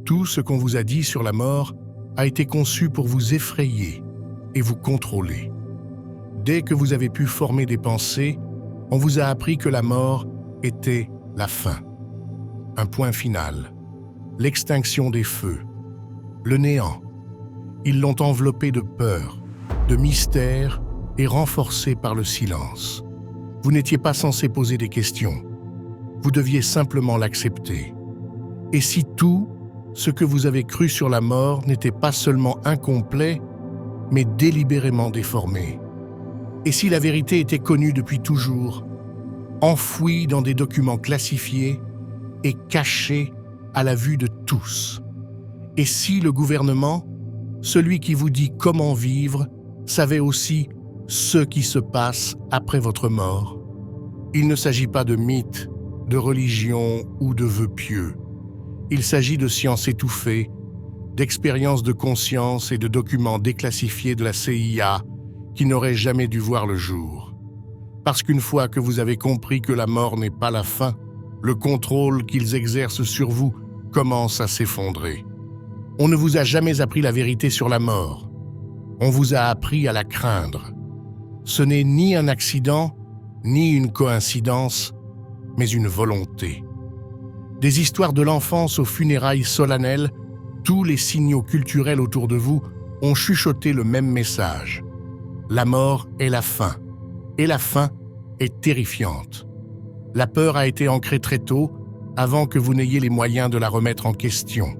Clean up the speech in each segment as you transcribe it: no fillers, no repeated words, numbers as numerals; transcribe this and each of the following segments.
Tout ce qu'on vous a dit sur la mort a été conçu pour vous effrayer et vous contrôler. Dès que vous avez pu former des pensées, on vous a appris que la mort était la fin. Un point final, l'extinction des feux, le néant. Ils l'ont enveloppé de peur, de mystère et renforcé par le silence. Vous n'étiez pas censé poser des questions. Vous deviez simplement l'accepter. Et si tout ce que vous avez cru sur la mort n'était pas seulement incomplet, mais délibérément déformé? Et si la vérité était connue depuis toujours, enfouie dans des documents classifiés et cachée à la vue de tous? Et si le gouvernement, celui qui vous dit comment vivre, savait aussi ce qui se passe après votre mort? Il ne s'agit pas de mythes, de religion ou de vœux pieux. Il s'agit de sciences étouffées, d'expériences de conscience et de documents déclassifiés de la CIA qui n'auraient jamais dû voir le jour. Parce qu'une fois que vous avez compris que la mort n'est pas la fin, le contrôle qu'ils exercent sur vous commence à s'effondrer. On ne vous a jamais appris la vérité sur la mort. On vous a appris à la craindre. Ce n'est ni un accident, ni une coïncidence, mais une volonté. Des histoires de l'enfance aux funérailles solennelles, tous les signaux culturels autour de vous ont chuchoté le même message. La mort est la fin, et la fin est terrifiante. La peur a été ancrée très tôt, avant que vous n'ayez les moyens de la remettre en question.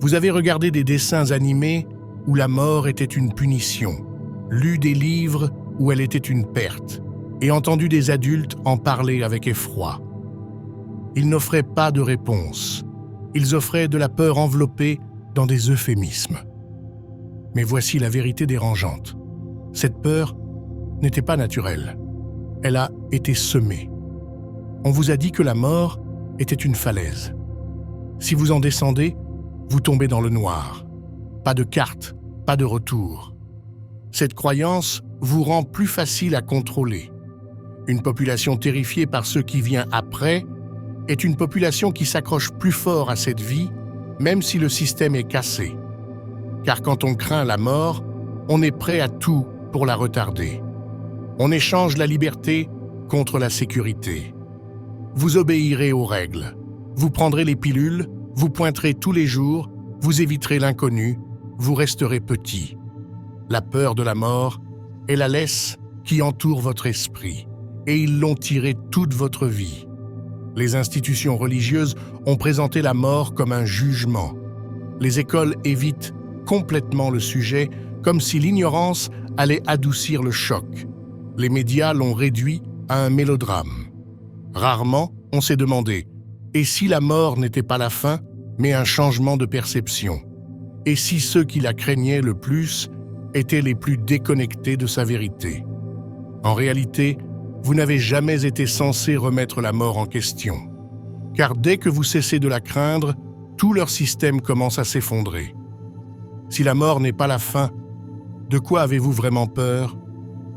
Vous avez regardé des dessins animés où la mort était une punition, lu des livres où elle était une perte, et entendu des adultes en parler avec effroi. Ils n'offraient pas de réponse. Ils offraient de la peur enveloppée dans des euphémismes. Mais voici la vérité dérangeante. Cette peur n'était pas naturelle. Elle a été semée. On vous a dit que la mort était une falaise. Si vous en descendez, vous tombez dans le noir. Pas de carte, pas de retour. Cette croyance vous rend plus facile à contrôler. Une population terrifiée par ce qui vient après est une population qui s'accroche plus fort à cette vie, même si le système est cassé. Car quand on craint la mort, on est prêt à tout pour la retarder. On échange la liberté contre la sécurité. Vous obéirez aux règles. Vous prendrez les pilules, vous pointerez tous les jours, vous éviterez l'inconnu, vous resterez petit. La peur de la mort est la laisse qui entoure votre esprit, et ils l'ont tirée toute votre vie. Les institutions religieuses ont présenté la mort comme un jugement. Les écoles évitent complètement le sujet, comme si l'ignorance allait adoucir le choc. Les médias l'ont réduit à un mélodrame. Rarement, on s'est demandé « et si la mort n'était pas la fin, mais un changement de perception? Et si ceux qui la craignaient le plus étaient les plus déconnectés de sa vérité ?» En réalité, vous n'avez jamais été censé remettre la mort en question. Car dès que vous cessez de la craindre, tout leur système commence à s'effondrer. Si la mort n'est pas la fin, de quoi avez-vous vraiment peur?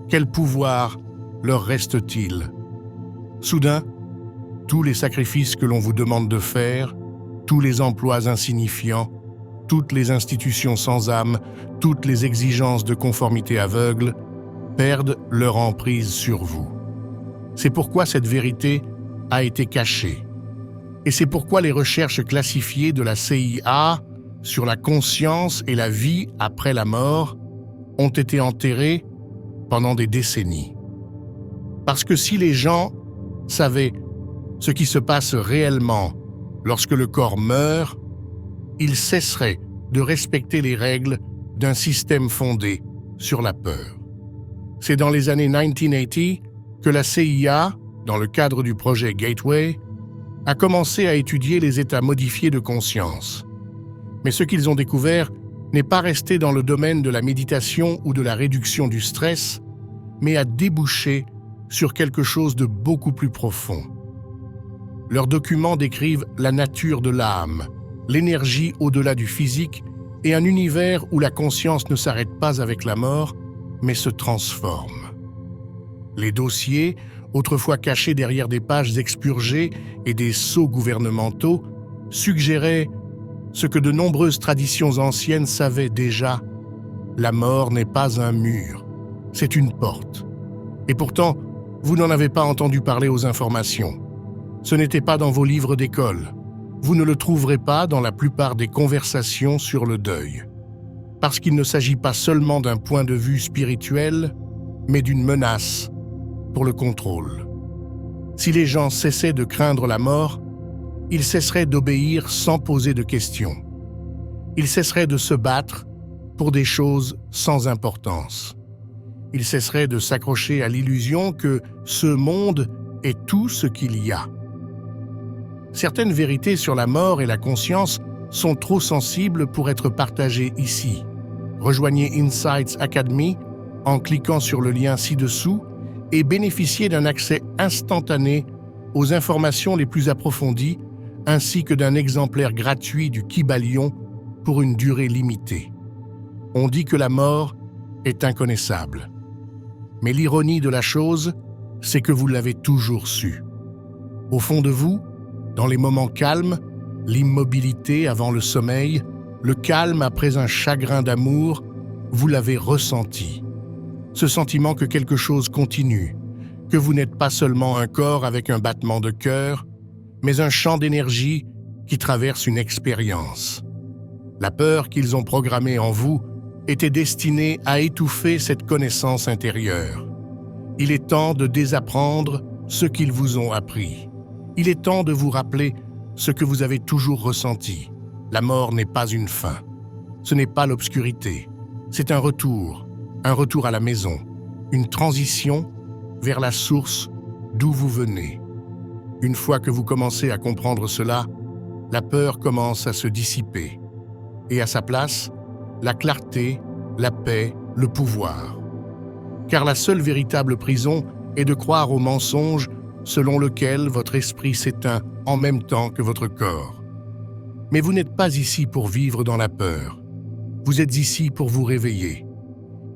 Quel pouvoir leur reste-t-il? Soudain, tous les sacrifices que l'on vous demande de faire, tous les emplois insignifiants, toutes les institutions sans âme, toutes les exigences de conformité aveugle, perdent leur emprise sur vous. C'est pourquoi cette vérité a été cachée. Et c'est pourquoi les recherches classifiées de la CIA sur la conscience et la vie après la mort ont été enterrées pendant des décennies. Parce que si les gens savaient ce qui se passe réellement lorsque le corps meurt, ils cesseraient de respecter les règles d'un système fondé sur la peur. C'est dans les années 1980 que la CIA, dans le cadre du projet Gateway, a commencé à étudier les états modifiés de conscience. Mais ce qu'ils ont découvert n'est pas resté dans le domaine de la méditation ou de la réduction du stress, mais a débouché sur quelque chose de beaucoup plus profond. Leurs documents décrivent la nature de l'âme, l'énergie au-delà du physique et un univers où la conscience ne s'arrête pas avec la mort, mais se transforme. Les dossiers, autrefois cachés derrière des pages expurgées et des sceaux gouvernementaux, suggéraient ce que de nombreuses traditions anciennes savaient déjà, la mort n'est pas un mur, c'est une porte. Et pourtant, vous n'en avez pas entendu parler aux informations. Ce n'était pas dans vos livres d'école. Vous ne le trouverez pas dans la plupart des conversations sur le deuil. Parce qu'il ne s'agit pas seulement d'un point de vue spirituel, mais d'une menace pour le contrôle. Si les gens cessaient de craindre la mort, ils cesseraient d'obéir sans poser de questions. Ils cesseraient de se battre pour des choses sans importance. Ils cesseraient de s'accrocher à l'illusion que ce monde est tout ce qu'il y a. Certaines vérités sur la mort et la conscience sont trop sensibles pour être partagées ici. Rejoignez Insights Academy en cliquant sur le lien ci-dessous et bénéficiez d'un accès instantané aux informations les plus approfondies ainsi que d'un exemplaire gratuit du Kybalion pour une durée limitée. On dit que la mort est inconnaissable. Mais l'ironie de la chose, c'est que vous l'avez toujours su. Au fond de vous, dans les moments calmes, l'immobilité avant le sommeil, le calme après un chagrin d'amour, vous l'avez ressenti. Ce sentiment que quelque chose continue, que vous n'êtes pas seulement un corps avec un battement de cœur, mais un champ d'énergie qui traverse une expérience. La peur qu'ils ont programmée en vous était destinée à étouffer cette connaissance intérieure. Il est temps de désapprendre ce qu'ils vous ont appris. Il est temps de vous rappeler ce que vous avez toujours ressenti. La mort n'est pas une fin. Ce n'est pas l'obscurité. C'est un retour à la maison, une transition vers la source d'où vous venez. Une fois que vous commencez à comprendre cela, la peur commence à se dissiper. Et à sa place, la clarté, la paix, le pouvoir. Car la seule véritable prison est de croire au mensonge selon lequel votre esprit s'éteint en même temps que votre corps. Mais vous n'êtes pas ici pour vivre dans la peur. Vous êtes ici pour vous réveiller.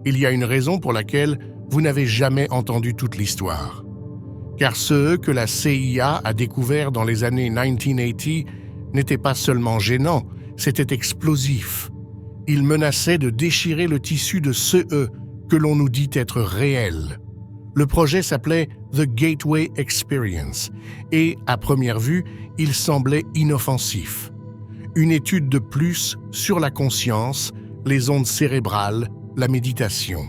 Il y a une raison pour laquelle vous n'avez jamais entendu toute l'histoire. Car ceux que la CIA a découverts dans les années 1980 n'étaient pas seulement gênants, c'était explosif. Ils menaçaient de déchirer le tissu de ceux que l'on nous dit être réels. Le projet s'appelait The Gateway Experience et, à première vue, il semblait inoffensif. Une étude de plus sur la conscience, les ondes cérébrales, la méditation.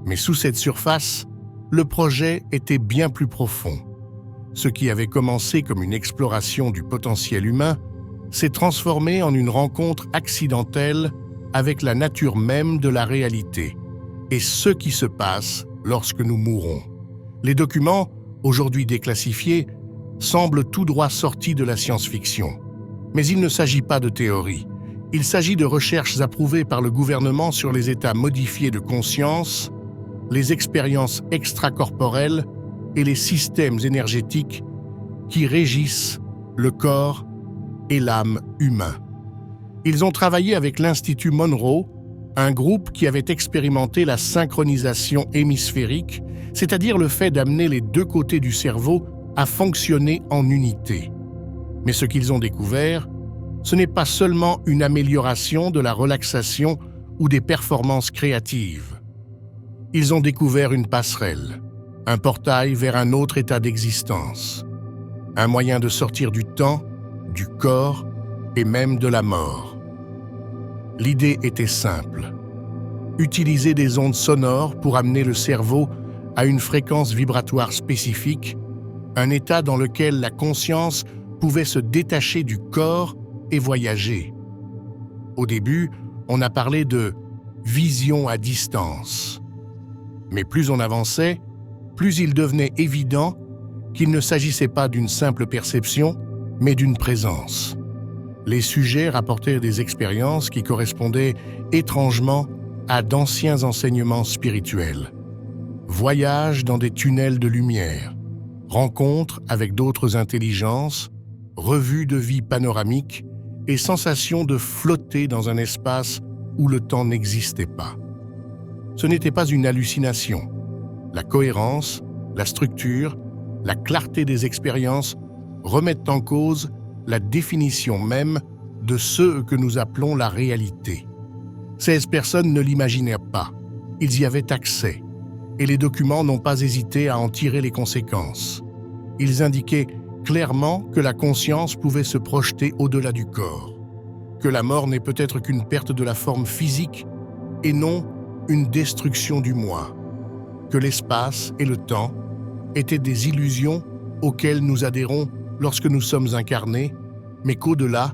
Mais sous cette surface, le projet était bien plus profond. Ce qui avait commencé comme une exploration du potentiel humain s'est transformé en une rencontre accidentelle avec la nature même de la réalité et ce qui se passe lorsque nous mourons. Les documents, aujourd'hui déclassifiés, semblent tout droit sortis de la science-fiction. Mais il ne s'agit pas de théorie. Il s'agit de recherches approuvées par le gouvernement sur les états modifiés de conscience, les expériences extracorporelles et les systèmes énergétiques qui régissent le corps et l'âme humains. Ils ont travaillé avec l'Institut Monroe, un groupe qui avait expérimenté la synchronisation hémisphérique, c'est-à-dire le fait d'amener les deux côtés du cerveau à fonctionner en unité. Mais ce qu'ils ont découvert, ce n'est pas seulement une amélioration de la relaxation ou des performances créatives. Ils ont découvert une passerelle, un portail vers un autre état d'existence, un moyen de sortir du temps, du corps et même de la mort. L'idée était simple. Utiliser des ondes sonores pour amener le cerveau à une fréquence vibratoire spécifique, un état dans lequel la conscience pouvait se détacher du corps et voyager. Au début, on a parlé de vision à distance. Mais plus on avançait, plus il devenait évident qu'il ne s'agissait pas d'une simple perception, mais d'une présence. Les sujets rapportèrent des expériences qui correspondaient étrangement à d'anciens enseignements spirituels. Voyages dans des tunnels de lumière, rencontres avec d'autres intelligences, revues de vie panoramique et sensation de flotter dans un espace où le temps n'existait pas. Ce n'était pas une hallucination. La cohérence, la structure, la clarté des expériences remettent en cause la définition même de ce que nous appelons la réalité. 16 personnes ne l'imaginaient pas. Ils y avaient accès. Et les documents n'ont pas hésité à en tirer les conséquences. Ils indiquaient clairement que la conscience pouvait se projeter au-delà du corps, que la mort n'est peut-être qu'une perte de la forme physique et non une destruction du moi, que l'espace et le temps étaient des illusions auxquelles nous adhérons lorsque nous sommes incarnés, mais qu'au-delà,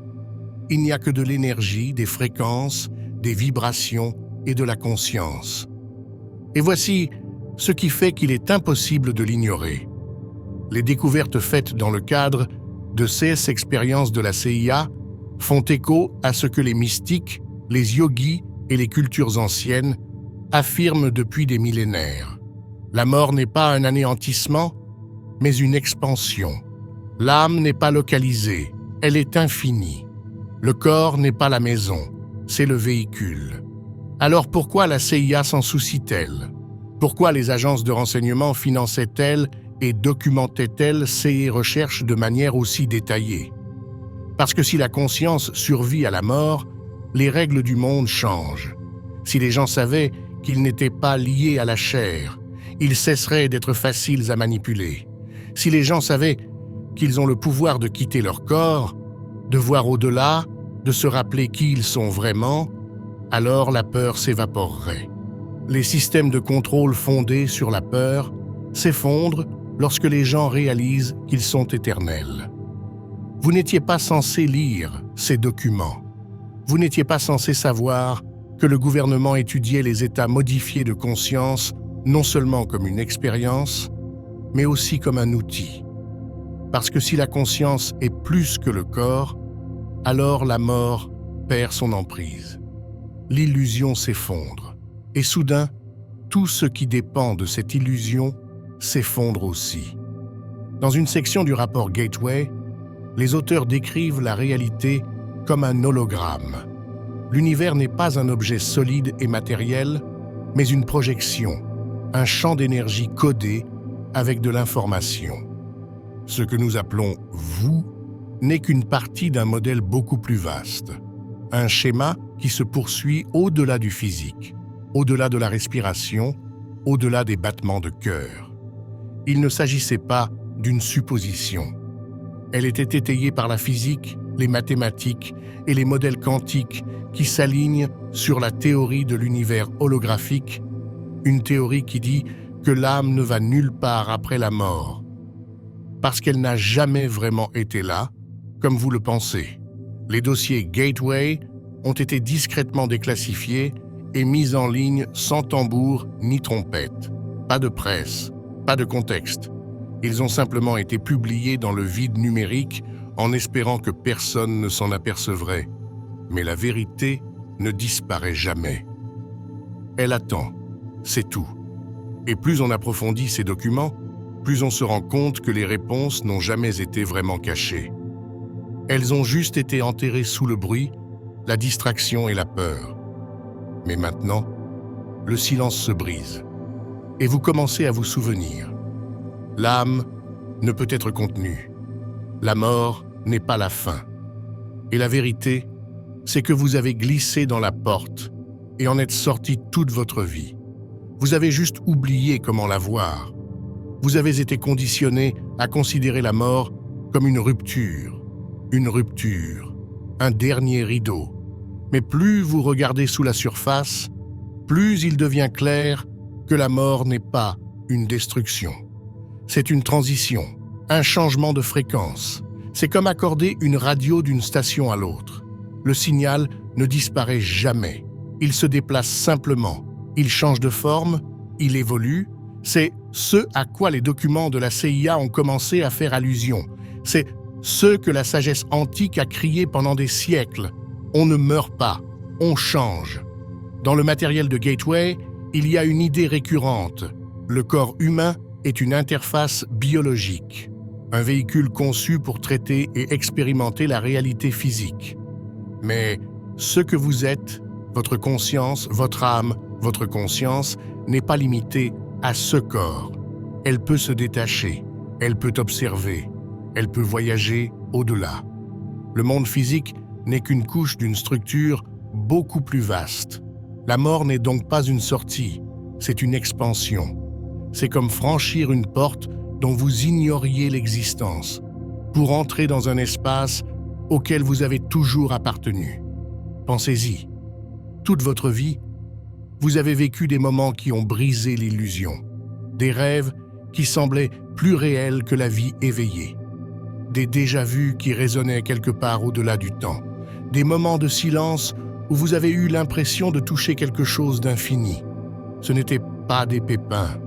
il n'y a que de l'énergie, des fréquences, des vibrations et de la conscience. Et voici ce qui fait qu'il est impossible de l'ignorer. Les découvertes faites dans le cadre de ces expériences de la CIA font écho à ce que les mystiques, les yogis et les cultures anciennes affirment depuis des millénaires. La mort n'est pas un anéantissement, mais une expansion. L'âme n'est pas localisée, elle est infinie. Le corps n'est pas la maison, c'est le véhicule. Alors pourquoi la CIA s'en soucie-t-elle? Pourquoi les agences de renseignement finançaient-elles et documentaient-elles ces recherches de manière aussi détaillée? Parce que si la conscience survit à la mort, les règles du monde changent. Si les gens savaient qu'ils n'étaient pas liés à la chair, ils cesseraient d'être faciles à manipuler. Si les gens savaient qu'ils ont le pouvoir de quitter leur corps, de voir au-delà, de se rappeler qui ils sont vraiment, alors la peur s'évaporerait. Les systèmes de contrôle fondés sur la peur s'effondrent lorsque les gens réalisent qu'ils sont éternels. Vous n'étiez pas censé lire ces documents. Vous n'étiez pas censé savoir que le gouvernement étudiait les états modifiés de conscience non seulement comme une expérience, mais aussi comme un outil. Parce que si la conscience est plus que le corps, alors la mort perd son emprise. L'illusion s'effondre. Et soudain, tout ce qui dépend de cette illusion s'effondre aussi. Dans une section du rapport Gateway, les auteurs décrivent la réalité comme un hologramme. L'univers n'est pas un objet solide et matériel, mais une projection, un champ d'énergie codé avec de l'information. Ce que nous appelons « vous » n'est qu'une partie d'un modèle beaucoup plus vaste, un schéma qui se poursuit au-delà du physique, au-delà de la respiration, au-delà des battements de cœur. Il ne s'agissait pas d'une supposition. Elle était étayée par la physique, les mathématiques et les modèles quantiques qui s'alignent sur la théorie de l'univers holographique, une théorie qui dit que l'âme ne va nulle part après la mort, parce qu'elle n'a jamais vraiment été là, comme vous le pensez. Les dossiers Gateway ont été discrètement déclassifiés et mis en ligne sans tambour ni trompette. Pas de presse, pas de contexte. Ils ont simplement été publiés dans le vide numérique en espérant que personne ne s'en apercevrait. Mais la vérité ne disparaît jamais. Elle attend, c'est tout. Et plus on approfondit ces documents, plus on se rend compte que les réponses n'ont jamais été vraiment cachées. Elles ont juste été enterrées sous le bruit, la distraction et la peur. Mais maintenant, le silence se brise, et vous commencez à vous souvenir. L'âme ne peut être contenue. La mort n'est pas la fin. Et la vérité, c'est que vous avez glissé dans la porte et en êtes sorti toute votre vie. Vous avez juste oublié comment la voir. Vous avez été conditionné à considérer la mort comme une rupture, un dernier rideau. Mais plus vous regardez sous la surface, plus il devient clair que la mort n'est pas une destruction. C'est une transition, un changement de fréquence. C'est comme accorder une radio d'une station à l'autre. Le signal ne disparaît jamais. Il se déplace simplement. Il change de forme, il évolue. C'est ce à quoi les documents de la CIA ont commencé à faire allusion. C'est ce que la sagesse antique a crié pendant des siècles. On ne meurt pas, on change. Dans le matériel de Gateway, il y a une idée récurrente. Le corps humain est une interface biologique, un véhicule conçu pour traiter et expérimenter la réalité physique. Mais ce que vous êtes, votre conscience, votre âme, votre conscience, n'est pas limitée à ce corps. Elle peut se détacher, elle peut observer, elle peut voyager au-delà. Le monde physique n'est qu'une couche d'une structure beaucoup plus vaste. La mort n'est donc pas une sortie, c'est une expansion. C'est comme franchir une porte dont vous ignoriez l'existence, pour entrer dans un espace auquel vous avez toujours appartenu. Pensez-y. Toute votre vie, vous avez vécu des moments qui ont brisé l'illusion, des rêves qui semblaient plus réels que la vie éveillée, des déjà-vus qui résonnaient quelque part au-delà du temps, des moments de silence où vous avez eu l'impression de toucher quelque chose d'infini. Ce n'étaient pas des pépins,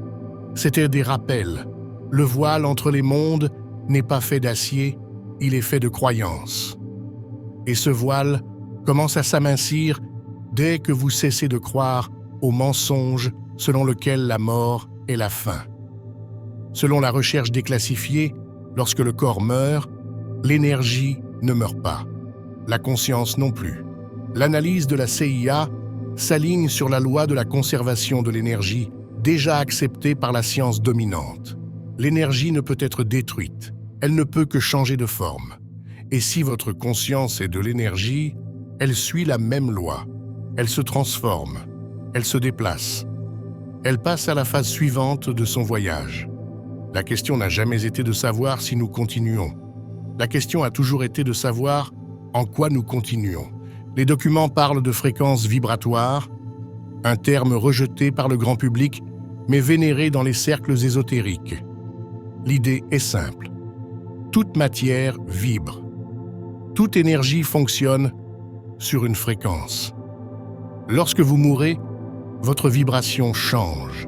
c'étaient des rappels. Le voile entre les mondes n'est pas fait d'acier, il est fait de croyances. Et ce voile commence à s'amincir dès que vous cessez de croire au mensonge selon lequel la mort est la fin. Selon la recherche déclassifiée, lorsque le corps meurt, l'énergie ne meurt pas, la conscience non plus. L'analyse de la CIA s'aligne sur la loi de la conservation de l'énergie déjà acceptée par la science dominante. L'énergie ne peut être détruite, elle ne peut que changer de forme. Et si votre conscience est de l'énergie, elle suit la même loi. Elle se transforme, elle se déplace. Elle passe à la phase suivante de son voyage. La question n'a jamais été de savoir si nous continuons. La question a toujours été de savoir en quoi nous continuons. Les documents parlent de fréquences vibratoires, un terme rejeté par le grand public, mais vénéré dans les cercles ésotériques. L'idée est simple. Toute matière vibre. Toute énergie fonctionne sur une fréquence. Lorsque vous mourrez, votre vibration change.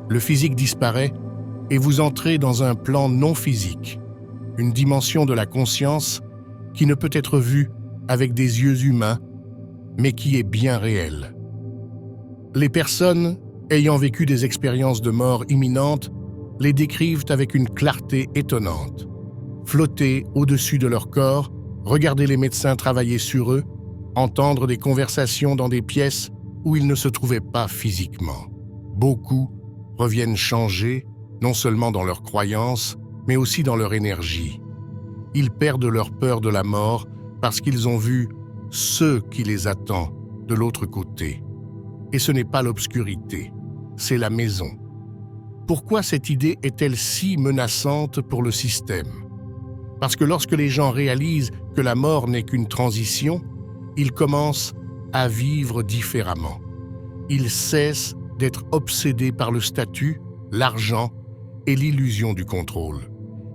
Le physique disparaît et vous entrez dans un plan non physique, une dimension de la conscience qui ne peut être vue avec des yeux humains, mais qui est bien réelle. Les personnes ayant vécu des expériences de mort imminente les décrivent avec une clarté étonnante. Flotter au-dessus de leur corps, regarder les médecins travailler sur eux, entendre des conversations dans des pièces où ils ne se trouvaient pas physiquement. Beaucoup reviennent changés, non seulement dans leurs croyances, mais aussi dans leur énergie. Ils perdent leur peur de la mort parce qu'ils ont vu ce qui les attend de l'autre côté. Et ce n'est pas l'obscurité, c'est la maison. Pourquoi cette idée est-elle si menaçante pour le système? Parce que lorsque les gens réalisent que la mort n'est qu'une transition, ils commencent à vivre différemment. Ils cessent d'être obsédés par le statut, l'argent et l'illusion du contrôle.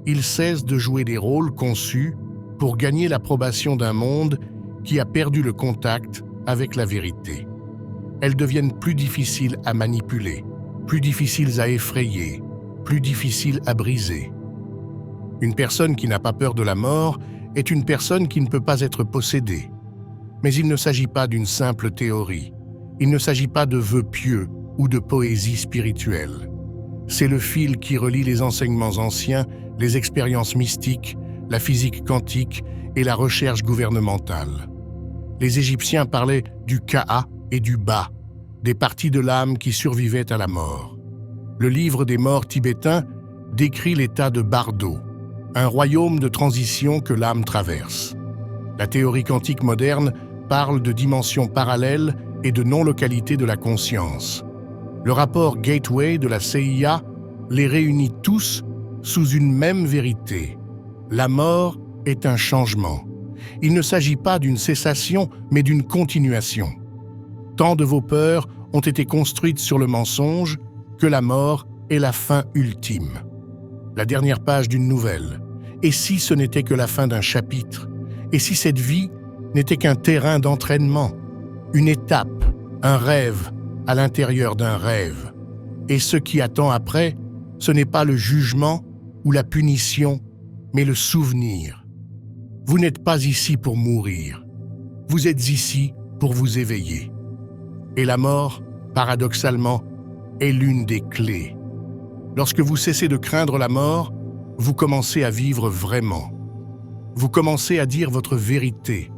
Ils cessent de jouer des rôles conçus pour gagner l'approbation d'un monde qui a perdu le contact avec la vérité. Elles deviennent plus difficiles à manipuler, plus difficiles à effrayer, plus difficiles à briser. Une personne qui n'a pas peur de la mort est une personne qui ne peut pas être possédée. Mais il ne s'agit pas d'une simple théorie. Il ne s'agit pas de vœux pieux ou de poésie spirituelle. C'est le fil qui relie les enseignements anciens, les expériences mystiques, la physique quantique et la recherche gouvernementale. Les Égyptiens parlaient du Ka et du Ba, des parties de l'âme qui survivaient à la mort. Le livre des morts tibétain décrit l'état de Bardo, un royaume de transition que l'âme traverse. La théorie quantique moderne parle de dimensions parallèles et de non-localité de la conscience. Le rapport Gateway de la CIA les réunit tous sous une même vérité. La mort est un changement. Il ne s'agit pas d'une cessation, mais d'une continuation. Tant de vos peurs ont été construites sur le mensonge que la mort est la fin ultime. La dernière page d'une nouvelle. Et si ce n'était que la fin d'un chapitre? Et si cette vie n'était qu'un terrain d'entraînement, une étape, un rêve à l'intérieur d'un rêve? Et ce qui attend après, ce n'est pas le jugement ou la punition, mais le souvenir. Vous n'êtes pas ici pour mourir. Vous êtes ici pour vous éveiller. Et la mort, paradoxalement, est l'une des clés. Lorsque vous cessez de craindre la mort, vous commencez à vivre vraiment. Vous commencez à dire votre vérité,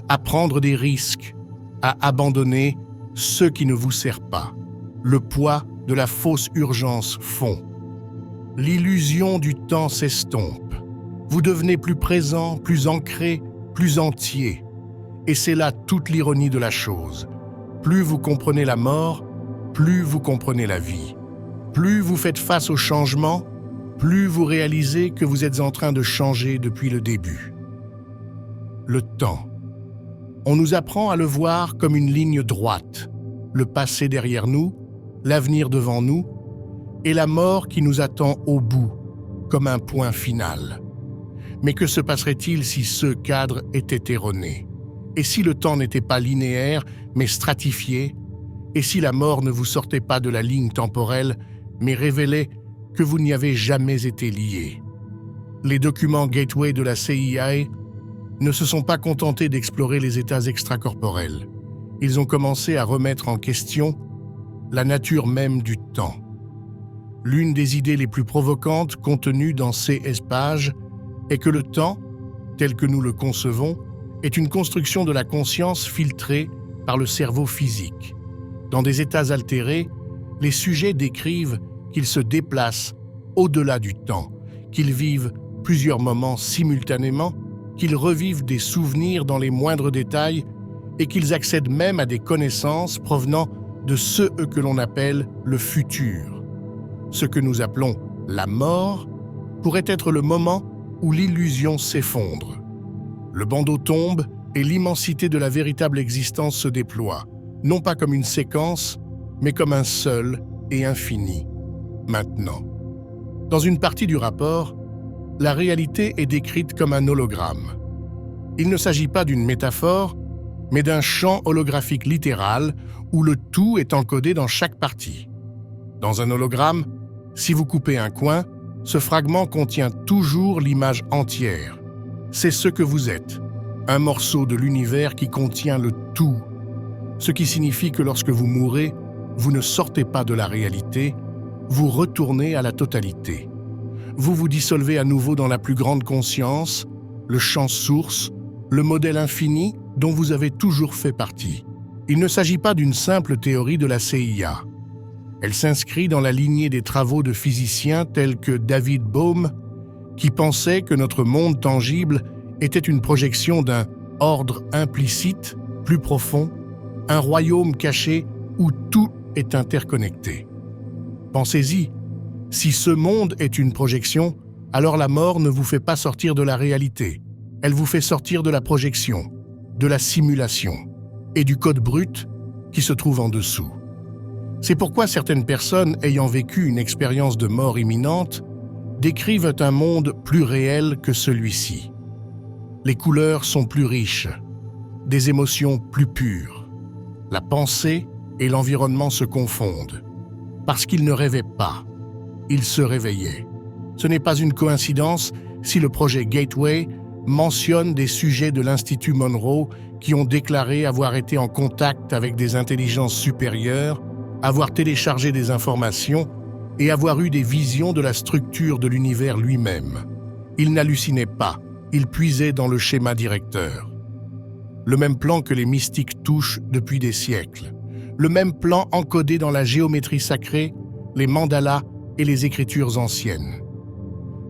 à prendre des risques, à abandonner ce qui ne vous sert pas. Le poids de la fausse urgence fond. L'illusion du temps s'estompe. Vous devenez plus présent, plus ancré, plus entier. Et c'est là toute l'ironie de la chose. Plus vous comprenez la mort, plus vous comprenez la vie. Plus vous faites face au changement, plus vous réalisez que vous êtes en train de changer depuis le début. Le temps. On nous apprend à le voir comme une ligne droite, le passé derrière nous, l'avenir devant nous, et la mort qui nous attend au bout, comme un point final. Mais que se passerait-il si ce cadre était erroné? Et si le temps n'était pas linéaire, mais stratifié? Et si la mort ne vous sortait pas de la ligne temporelle, mais révélait que vous n'y avez jamais été lié? Les documents Gateway de la CIA ne se sont pas contentés d'explorer les états extracorporels. Ils ont commencé à remettre en question la nature même du temps. L'une des idées les plus provocantes contenues dans ces pages est que le temps, tel que nous le concevons, est une construction de la conscience filtrée par le cerveau physique. Dans des états altérés, les sujets décrivent qu'ils se déplacent au-delà du temps, qu'ils vivent plusieurs moments simultanément, qu'ils revivent des souvenirs dans les moindres détails et qu'ils accèdent même à des connaissances provenant de ce que l'on appelle le futur. Ce que nous appelons la mort pourrait être le moment où l'illusion s'effondre. Le bandeau tombe et l'immensité de la véritable existence se déploie, non pas comme une séquence, mais comme un seul et infini, maintenant. Dans une partie du rapport, la réalité est décrite comme un hologramme. Il ne s'agit pas d'une métaphore, mais d'un champ holographique littéral où le tout est encodé dans chaque partie. Dans un hologramme, si vous coupez un coin, ce fragment contient toujours l'image entière. C'est ce que vous êtes, un morceau de l'univers qui contient le tout. Ce qui signifie que lorsque vous mourrez, vous ne sortez pas de la réalité, vous retournez à la totalité. Vous vous dissolvez à nouveau dans la plus grande conscience, le champ source, le modèle infini dont vous avez toujours fait partie. Il ne s'agit pas d'une simple théorie de la CIA. Elle s'inscrit dans la lignée des travaux de physiciens tels que David Bohm, qui pensaient que notre monde tangible était une projection d'un ordre implicite, plus profond, un royaume caché où tout est interconnecté. Pensez-y, si ce monde est une projection, alors la mort ne vous fait pas sortir de la réalité. Elle vous fait sortir de la projection, de la simulation et du code brut qui se trouve en dessous. C'est pourquoi certaines personnes ayant vécu une expérience de mort imminente décrivent un monde plus réel que celui-ci. Les couleurs sont plus riches, des émotions plus pures. La pensée et l'environnement se confondent. Parce qu'ils ne rêvaient pas, ils se réveillaient. Ce n'est pas une coïncidence si le projet Gateway mentionne des sujets de l'Institut Monroe qui ont déclaré avoir été en contact avec des intelligences supérieures, avoir téléchargé des informations et avoir eu des visions de la structure de l'univers lui-même. Ils n'hallucinaient pas, ils puisaient dans le schéma directeur. Le même plan que les mystiques touchent depuis des siècles. Le même plan encodé dans la géométrie sacrée, les mandalas et les écritures anciennes.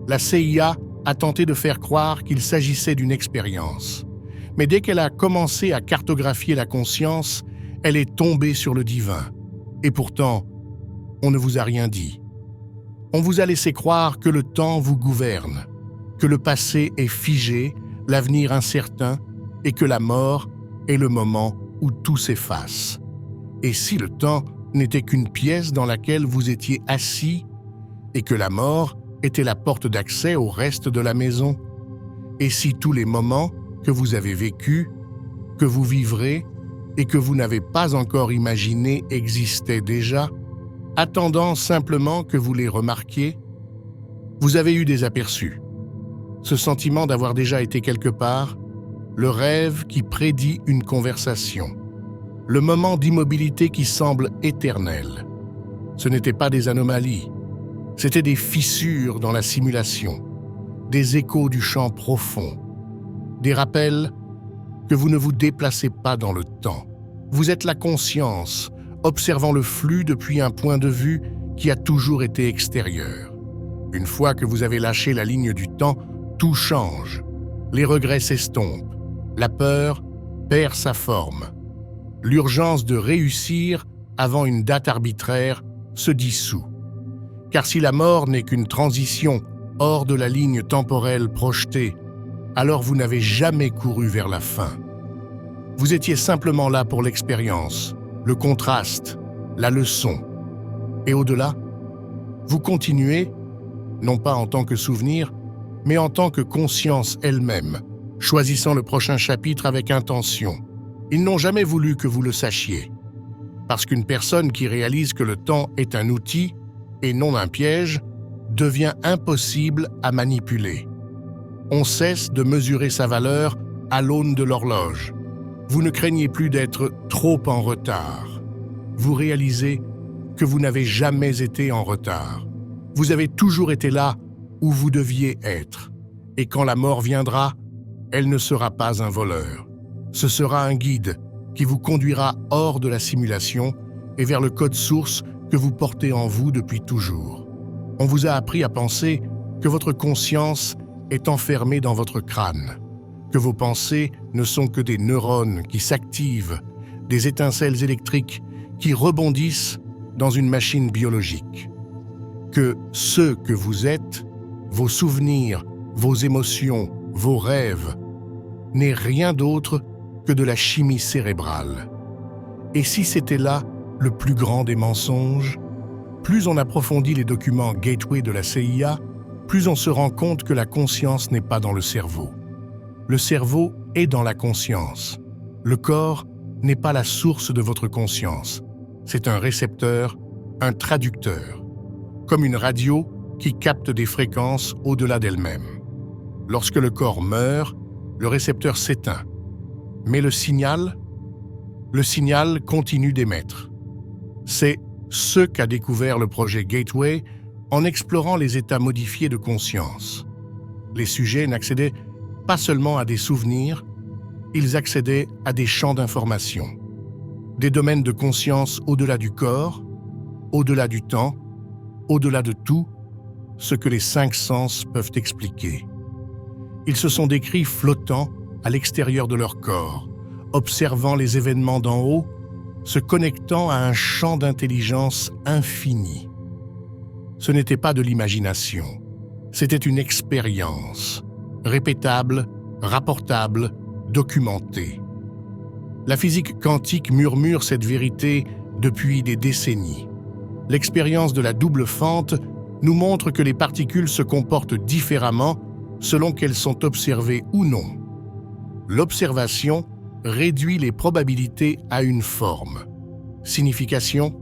La CIA a tenté de faire croire qu'il s'agissait d'une expérience. Mais dès qu'elle a commencé à cartographier la conscience, elle est tombée sur le divin. Et pourtant, on ne vous a rien dit. On vous a laissé croire que le temps vous gouverne, que le passé est figé, l'avenir incertain, et que la mort est le moment où tout s'efface. Et si le temps n'était qu'une pièce dans laquelle vous étiez assis, et que la mort était la porte d'accès au reste de la maison? Et si tous les moments que vous avez vécus, que vous vivrez et que vous n'avez pas encore imaginés existaient déjà, attendant simplement que vous les remarquiez? Vous avez eu des aperçus. Ce sentiment d'avoir déjà été quelque part, le rêve qui prédit une conversation, le moment d'immobilité qui semble éternel. Ce n'étaient pas des anomalies, c'étaient des fissures dans la simulation, des échos du champ profond, des rappels que vous ne vous déplacez pas dans le temps. Vous êtes la conscience, observant le flux depuis un point de vue qui a toujours été extérieur. Une fois que vous avez lâché la ligne du temps, tout change. Les regrets s'estompent, la peur perd sa forme. L'urgence de réussir avant une date arbitraire se dissout. Car si la mort n'est qu'une transition hors de la ligne temporelle projetée, alors vous n'avez jamais couru vers la fin. Vous étiez simplement là pour l'expérience, le contraste, la leçon. Et au-delà, vous continuez, non pas en tant que souvenir, mais en tant que conscience elle-même, choisissant le prochain chapitre avec intention. Ils n'ont jamais voulu que vous le sachiez. Parce qu'une personne qui réalise que le temps est un outil et non un piège devient impossible à manipuler. On cesse de mesurer sa valeur à l'aune de l'horloge. Vous ne craignez plus d'être trop en retard. Vous réalisez que vous n'avez jamais été en retard. Vous avez toujours été là où vous deviez être. Et quand la mort viendra, elle ne sera pas un voleur. Ce sera un guide qui vous conduira hors de la simulation et vers le code source que vous portez en vous depuis toujours. On vous a appris à penser que votre conscience est enfermée dans votre crâne, que vos pensées ne sont que des neurones qui s'activent, des étincelles électriques qui rebondissent dans une machine biologique, que ce que vous êtes, vos souvenirs, vos émotions, vos rêves, n'est rien d'autre que de la chimie cérébrale. Et si c'était là le plus grand des mensonges, plus on approfondit les documents Gateway de la CIA, plus on se rend compte que la conscience n'est pas dans le cerveau. Le cerveau est dans la conscience. Le corps n'est pas la source de votre conscience. C'est un récepteur, un traducteur, comme une radio qui capte des fréquences au-delà d'elle-même. Lorsque le corps meurt, le récepteur s'éteint. Mais le signal continue d'émettre. C'est ce qu'a découvert le projet Gateway en explorant les états modifiés de conscience. Les sujets n'accédaient pas seulement à des souvenirs, ils accédaient à des champs d'information, des domaines de conscience au-delà du corps, au-delà du temps, au-delà de tout ce que les 5 sens peuvent expliquer. Ils se sont décrits flottant à l'extérieur de leur corps, observant les événements d'en haut, se connectant à un champ d'intelligence infini. Ce n'était pas de l'imagination, c'était une expérience, répétable, rapportable, documentée. La physique quantique murmure cette vérité depuis des décennies. L'expérience de la double fente nous montre que les particules se comportent différemment selon qu'elles sont observées ou non. L'observation réduit les probabilités à une forme. Signification: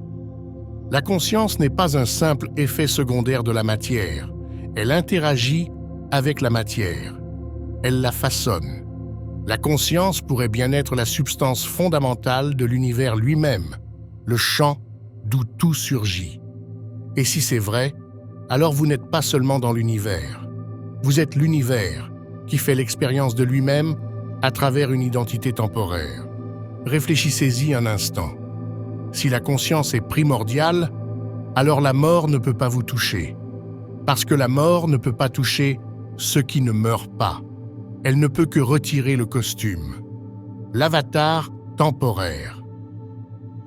la conscience n'est pas un simple effet secondaire de la matière. Elle interagit avec la matière. Elle la façonne. La conscience pourrait bien être la substance fondamentale de l'univers lui-même, le champ d'où tout surgit. Et si c'est vrai, alors vous n'êtes pas seulement dans l'univers. Vous êtes l'univers qui fait l'expérience de lui-même à travers une identité temporaire. Réfléchissez-y un instant. Si la conscience est primordiale, alors la mort ne peut pas vous toucher. Parce que la mort ne peut pas toucher ce qui ne meurt pas. Elle ne peut que retirer le costume. L'avatar temporaire.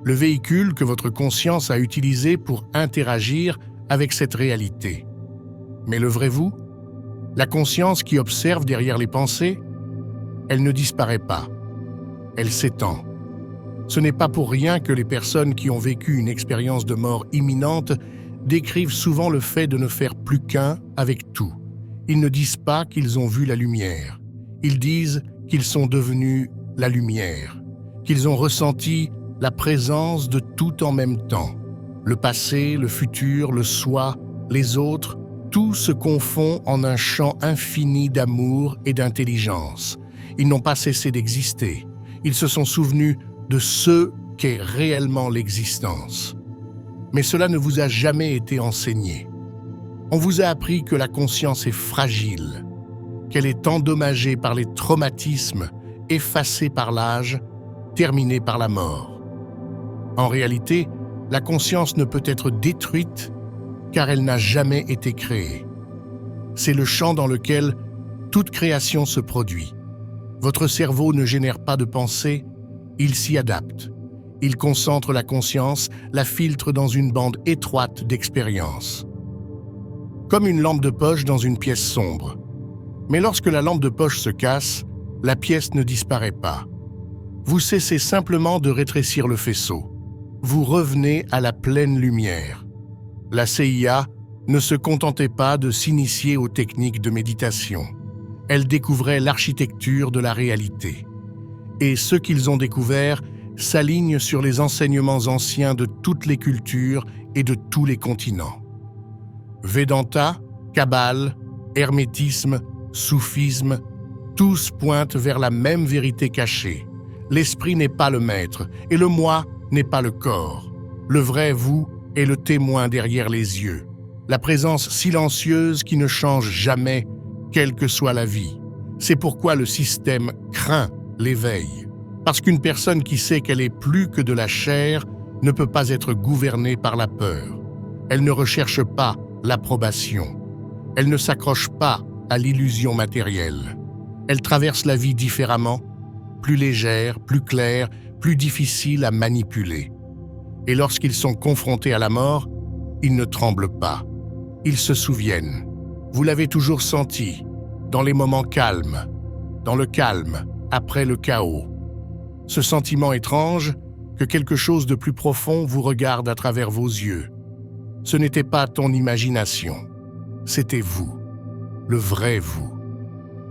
Le véhicule que votre conscience a utilisé pour interagir avec cette réalité. Mais le vrai vous, la conscience qui observe derrière les pensées, elle ne disparaît pas. Elle s'étend. Ce n'est pas pour rien que les personnes qui ont vécu une expérience de mort imminente décrivent souvent le fait de ne faire plus qu'un avec tout. Ils ne disent pas qu'ils ont vu la lumière. Ils disent qu'ils sont devenus la lumière, qu'ils ont ressenti la présence de tout en même temps. Le passé, le futur, le soi, les autres, tout se confond en un champ infini d'amour et d'intelligence. Ils n'ont pas cessé d'exister. Ils se sont souvenus de ce qu'est réellement l'existence. Mais cela ne vous a jamais été enseigné. On vous a appris que la conscience est fragile, qu'elle est endommagée par les traumatismes, effacée par l'âge, terminée par la mort. En réalité, la conscience ne peut être détruite car elle n'a jamais été créée. C'est le champ dans lequel toute création se produit. Votre cerveau ne génère pas de pensée, il s'y adapte. Il concentre la conscience, la filtre dans une bande étroite d'expérience. Comme une lampe de poche dans une pièce sombre. Mais lorsque la lampe de poche se casse, la pièce ne disparaît pas. Vous cessez simplement de rétrécir le faisceau. Vous revenez à la pleine lumière. La CIA ne se contentait pas de s'initier aux techniques de méditation. Elle découvrait l'architecture de la réalité. Et ce qu'ils ont découvert s'aligne sur les enseignements anciens de toutes les cultures et de tous les continents. Vedanta, Kabbale, hermétisme, soufisme, tous pointent vers la même vérité cachée. L'esprit n'est pas le maître et le moi n'est pas le corps. Le vrai vous est le témoin derrière les yeux, la présence silencieuse qui ne change jamais, quelle que soit la vie. C'est pourquoi le système craint l'éveil. Parce qu'une personne qui sait qu'elle est plus que de la chair ne peut pas être gouvernée par la peur. Elle ne recherche pas l'approbation. Elle ne s'accroche pas à l'illusion matérielle. Elle traverse la vie différemment, plus légère, plus claire, plus difficile à manipuler. Et lorsqu'ils sont confrontés à la mort, ils ne tremblent pas. Ils se souviennent. Vous l'avez toujours senti, dans les moments calmes, dans le calme, après le chaos. Ce sentiment étrange que quelque chose de plus profond vous regarde à travers vos yeux. Ce n'était pas ton imagination, c'était vous, le vrai vous.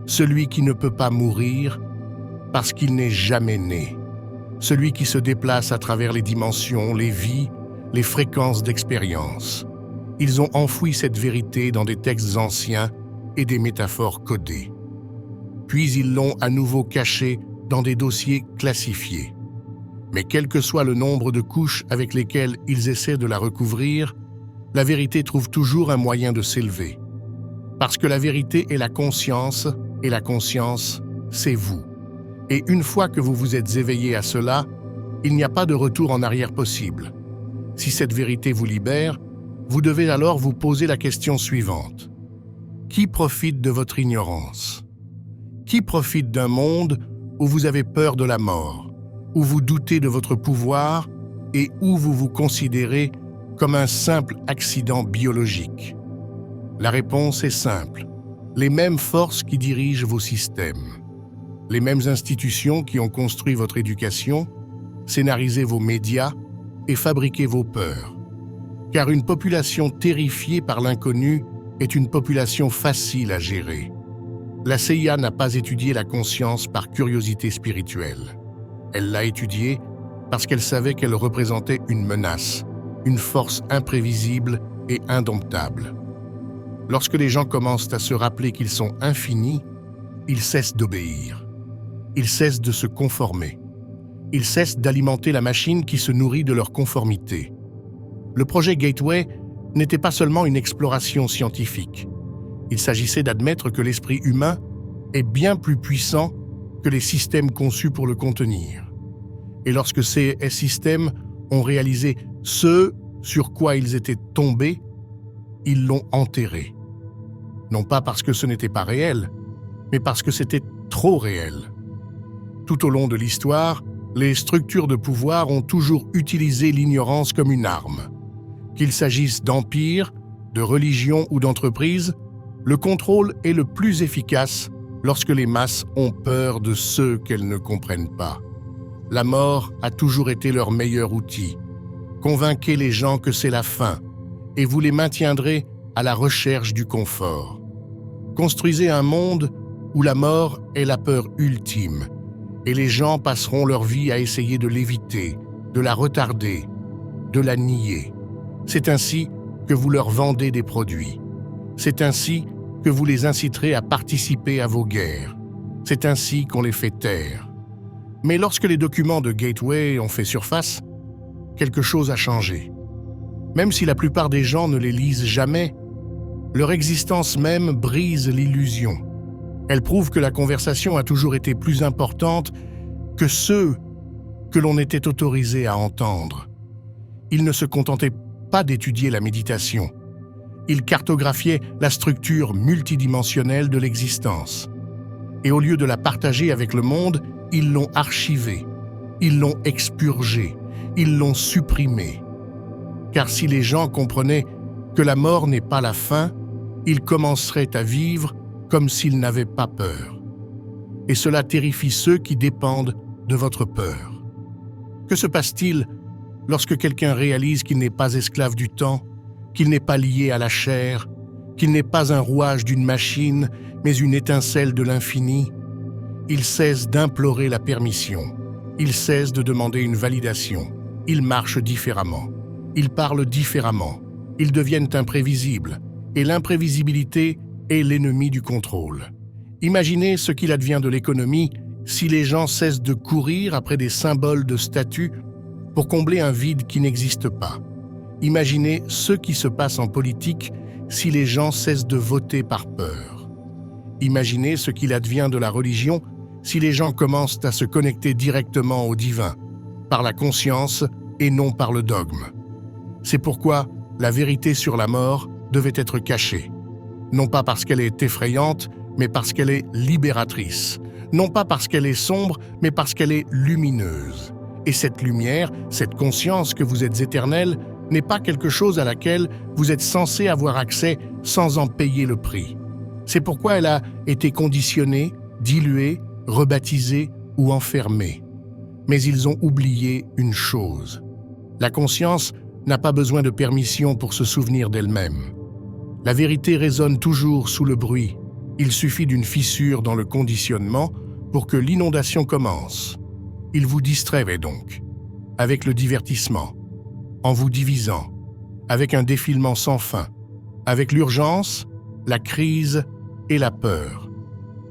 Celui qui ne peut pas mourir parce qu'il n'est jamais né. Celui qui se déplace à travers les dimensions, les vies, les fréquences d'expérience. Ils ont enfoui cette vérité dans des textes anciens et des métaphores codées. Puis ils l'ont à nouveau cachée dans des dossiers classifiés. Mais quel que soit le nombre de couches avec lesquelles ils essaient de la recouvrir, la vérité trouve toujours un moyen de s'élever. Parce que la vérité est la conscience, et la conscience, c'est vous. Et une fois que vous vous êtes éveillé à cela, il n'y a pas de retour en arrière possible. Si cette vérité vous libère, vous devez alors vous poser la question suivante. Qui profite de votre ignorance? Qui profite d'un monde où vous avez peur de la mort, où vous doutez de votre pouvoir et où vous vous considérez comme un simple accident biologique? La réponse est simple. Les mêmes forces qui dirigent vos systèmes. Les mêmes institutions qui ont construit votre éducation, scénarisé vos médias et fabriqué vos peurs. Car une population terrifiée par l'inconnu est une population facile à gérer. La CIA n'a pas étudié la conscience par curiosité spirituelle. Elle l'a étudiée parce qu'elle savait qu'elle représentait une menace, une force imprévisible et indomptable. Lorsque les gens commencent à se rappeler qu'ils sont infinis, ils cessent d'obéir. Ils cessent de se conformer. Ils cessent d'alimenter la machine qui se nourrit de leur conformité. Le projet Gateway n'était pas seulement une exploration scientifique. Il s'agissait d'admettre que l'esprit humain est bien plus puissant que les systèmes conçus pour le contenir. Et lorsque ces systèmes ont réalisé ce sur quoi ils étaient tombés, ils l'ont enterré. Non pas parce que ce n'était pas réel, mais parce que c'était trop réel. Tout au long de l'histoire, les structures de pouvoir ont toujours utilisé l'ignorance comme une arme. Qu'il s'agisse d'empires, de religions ou d'entreprises, le contrôle est le plus efficace lorsque les masses ont peur de ceux qu'elles ne comprennent pas. La mort a toujours été leur meilleur outil. Convainquez les gens que c'est la fin, et vous les maintiendrez à la recherche du confort. Construisez un monde où la mort est la peur ultime, et les gens passeront leur vie à essayer de l'éviter, de la retarder, de la nier. C'est ainsi que vous leur vendez des produits. C'est ainsi que vous les inciterez à participer à vos guerres. C'est ainsi qu'on les fait taire. Mais lorsque les documents de Gateway ont fait surface, quelque chose a changé. Même si la plupart des gens ne les lisent jamais, leur existence même brise l'illusion. Elle prouve que la conversation a toujours été plus importante que ceux que l'on était autorisé à entendre. Ils ne se contentaient pas d'étudier la méditation. Ils cartographiaient la structure multidimensionnelle de l'existence. Et au lieu de la partager avec le monde, ils l'ont archivée, ils l'ont expurgée, ils l'ont supprimée. Car si les gens comprenaient que la mort n'est pas la fin, ils commenceraient à vivre comme s'ils n'avaient pas peur. Et cela terrifie ceux qui dépendent de votre peur. Que se passe-t-il lorsque quelqu'un réalise qu'il n'est pas esclave du temps, qu'il n'est pas lié à la chair, qu'il n'est pas un rouage d'une machine, mais une étincelle de l'infini? Il cesse d'implorer la permission, il cesse de demander une validation, il marche différemment, il parle différemment, ils deviennent imprévisibles, et l'imprévisibilité est l'ennemi du contrôle. Imaginez ce qu'il advient de l'économie si les gens cessent de courir après des symboles de statut pour combler un vide qui n'existe pas. Imaginez ce qui se passe en politique si les gens cessent de voter par peur. Imaginez ce qu'il advient de la religion si les gens commencent à se connecter directement au divin, par la conscience et non par le dogme. C'est pourquoi la vérité sur la mort devait être cachée. Non pas parce qu'elle est effrayante, mais parce qu'elle est libératrice. Non pas parce qu'elle est sombre, mais parce qu'elle est lumineuse. Et cette lumière, cette conscience que vous êtes éternel, n'est pas quelque chose à laquelle vous êtes censé avoir accès sans en payer le prix. C'est pourquoi elle a été conditionnée, diluée, rebaptisée ou enfermée. Mais ils ont oublié une chose. La conscience n'a pas besoin de permission pour se souvenir d'elle-même. La vérité résonne toujours sous le bruit. Il suffit d'une fissure dans le conditionnement pour que l'inondation commence. Il vous distrait donc, avec le divertissement, en vous divisant, avec un défilement sans fin, avec l'urgence, la crise et la peur.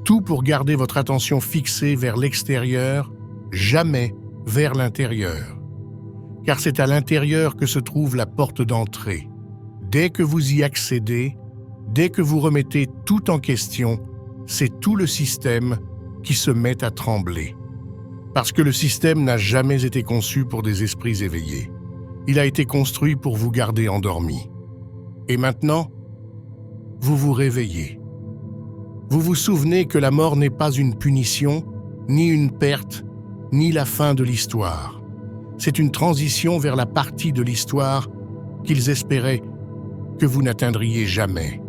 Tout pour garder votre attention fixée vers l'extérieur, jamais vers l'intérieur. Car c'est à l'intérieur que se trouve la porte d'entrée. Dès que vous y accédez, dès que vous remettez tout en question, c'est tout le système qui se met à trembler. Parce que le système n'a jamais été conçu pour des esprits éveillés. Il a été construit pour vous garder endormis. Et maintenant, vous vous réveillez. Vous vous souvenez que la mort n'est pas une punition, ni une perte, ni la fin de l'histoire. C'est une transition vers la partie de l'histoire qu'ils espéraient que vous n'atteindriez jamais.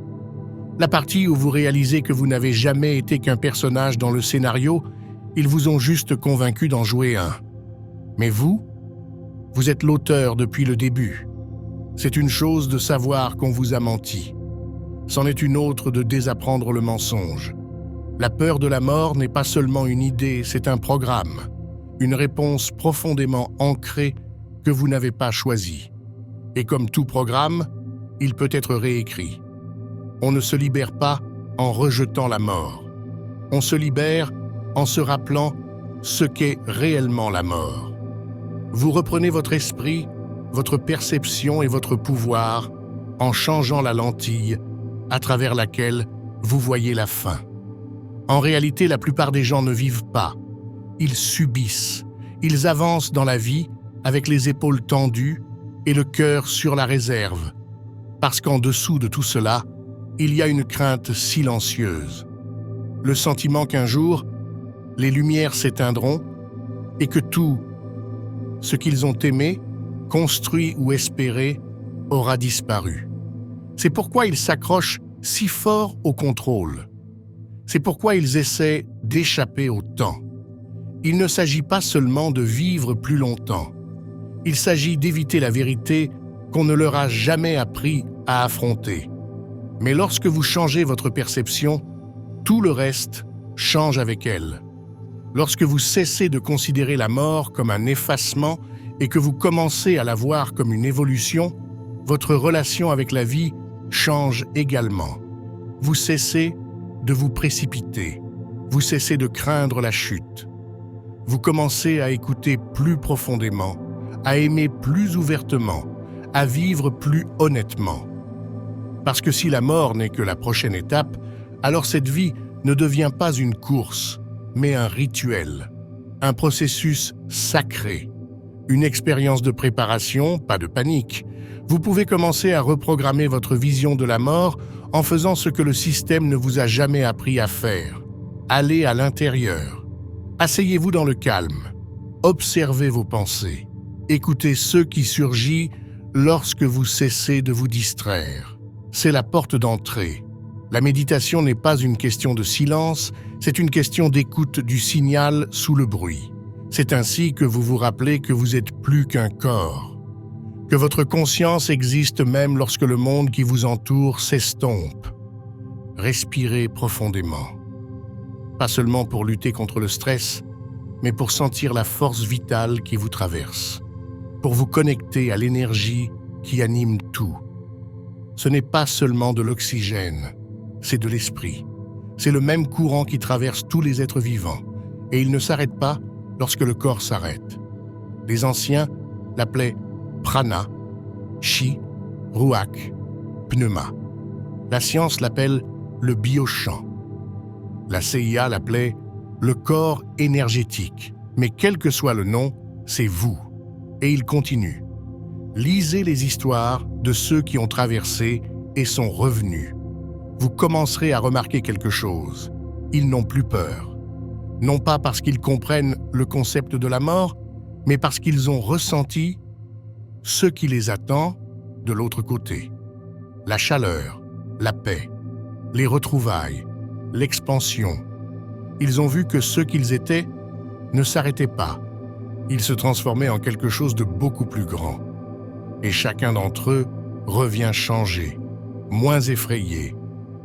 La partie où vous réalisez que vous n'avez jamais été qu'un personnage dans le scénario, ils vous ont juste convaincu d'en jouer un. Mais vous êtes l'auteur depuis le début. C'est une chose de savoir qu'on vous a menti. C'en est une autre de désapprendre le mensonge. La peur de la mort n'est pas seulement une idée, c'est un programme, une réponse profondément ancrée que vous n'avez pas choisie. Et comme tout programme, il peut être réécrit. On ne se libère pas en rejetant la mort. On se libère en se rappelant ce qu'est réellement la mort. Vous reprenez votre esprit, votre perception et votre pouvoir en changeant la lentille à travers laquelle vous voyez la fin. En réalité, la plupart des gens ne vivent pas. Ils subissent. Ils avancent dans la vie avec les épaules tendues et le cœur sur la réserve. Parce qu'en dessous de tout cela, il y a une crainte silencieuse. Le sentiment qu'un jour, les lumières s'éteindront et que tout ce qu'ils ont aimé, construit ou espéré aura disparu. C'est pourquoi ils s'accrochent si fort au contrôle. C'est pourquoi ils essaient d'échapper au temps. Il ne s'agit pas seulement de vivre plus longtemps. Il s'agit d'éviter la vérité qu'on ne leur a jamais appris à affronter. Mais lorsque vous changez votre perception, tout le reste change avec elle. Lorsque vous cessez de considérer la mort comme un effacement et que vous commencez à la voir comme une évolution, votre relation avec la vie change également. Vous cessez de vous précipiter, vous cessez de craindre la chute. Vous commencez à écouter plus profondément, à aimer plus ouvertement, à vivre plus honnêtement. Parce que si la mort n'est que la prochaine étape, alors cette vie ne devient pas une course, mais un rituel, un processus sacré, une expérience de préparation, pas de panique. Vous pouvez commencer à reprogrammer votre vision de la mort en faisant ce que le système ne vous a jamais appris à faire, Allez à l'intérieur. Asseyez-vous dans le calme. Observez vos pensées. Écoutez ce qui surgit lorsque vous cessez de vous distraire. C'est la porte d'entrée. La méditation n'est pas une question de silence, c'est une question d'écoute du signal sous le bruit. C'est ainsi que vous vous rappelez que vous êtes plus qu'un corps, que votre conscience existe même lorsque le monde qui vous entoure s'estompe. Respirez profondément. Pas seulement pour lutter contre le stress, mais pour sentir la force vitale qui vous traverse, pour vous connecter à l'énergie qui anime tout. Ce n'est pas seulement de l'oxygène, c'est de l'esprit. C'est le même courant qui traverse tous les êtres vivants, et il ne s'arrête pas lorsque le corps s'arrête. Les anciens l'appelaient prana, chi, ruach, pneuma. La science l'appelle le biochamp. La CIA l'appelait le corps énergétique. Mais quel que soit le nom, c'est vous. Et il continue. Lisez les histoires de ceux qui ont traversé et sont revenus. Vous commencerez à remarquer quelque chose. Ils n'ont plus peur. Non pas parce qu'ils comprennent le concept de la mort, mais parce qu'ils ont ressenti ce qui les attend de l'autre côté. La chaleur, la paix, les retrouvailles, l'expansion. Ils ont vu que ce qu'ils étaient ne s'arrêtait pas. Ils se transformaient en quelque chose de beaucoup plus grand. Et chacun d'entre eux revient changé, moins effrayé,